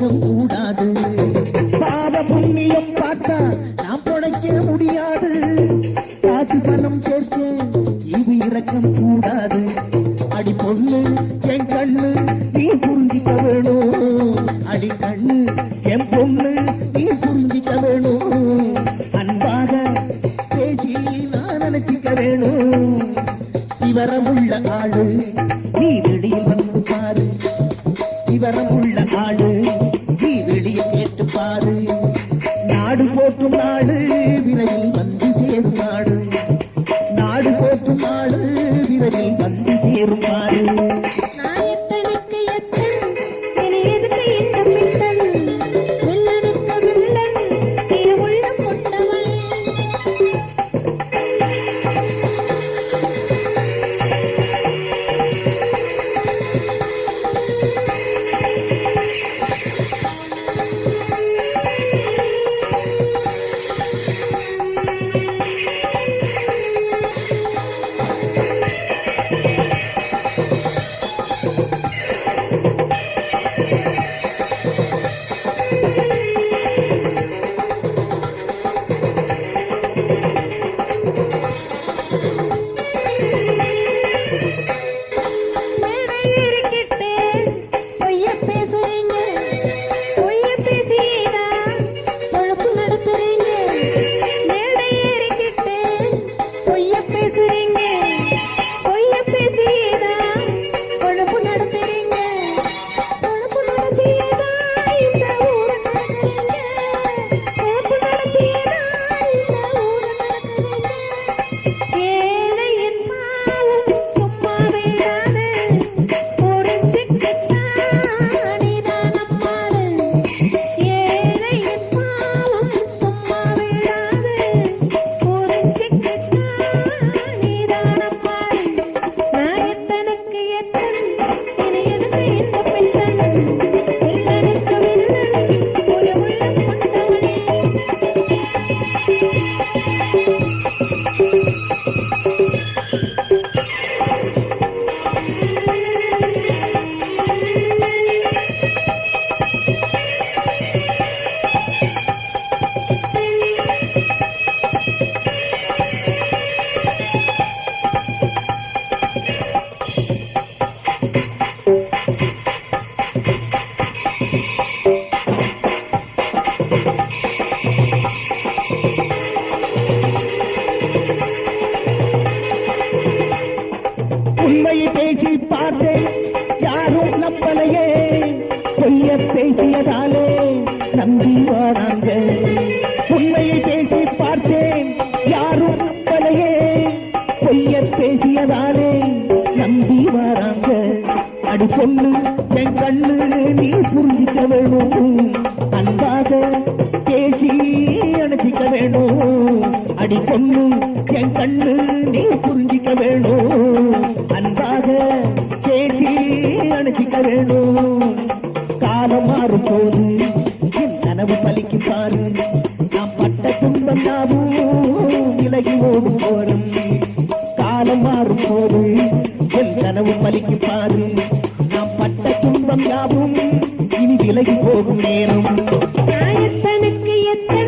கூடாது. பாவ புண்ணியம் பார்த்தா நாம் பொழைக்க முடியாது. காசு பணம் சேர்க்க இது இறக்கம் கூடாது. அடி பொண்ணு என் கண்ணு நீ புரிஞ்சிக்க வேணும். அடி கண்ணு என் பொண்ணு நீ புரிஞ்சிக்க வேணும். அன்பாக பேசி நான் நினைச்சிக்க வேணும். விவரமுள்ள ஆளு நீ வெளியில் வந்து பாரு. விவரமுள்ள ஆளு நீ வெளியே கேட்டு பாரு. நாடு போட்டும் நாடு விரைவில் வந்து சேரும் நாடு. நாடு போட்டும் நாடு விரைவில் வந்து சேரும் நாடு. பொண்ணு என் கண்ணு நீ புரிஞ்சிக்க வேணும் அன்பாக பேசி அணைச்சிக்க வேணும் காலம் மாறும் போது என் கனவு பலிக்கு பாரு நாம் பட்ட துன்பம் யாவும் விலகி ஓடும் போரும் காலம் மாறும் போது என் கனவு பலிக்கு பாரு நாம் பட்ட துன்பம் யாவும் இனி விலகி போகும் நேரம் நியாயத்தனுக்கு எத்தனை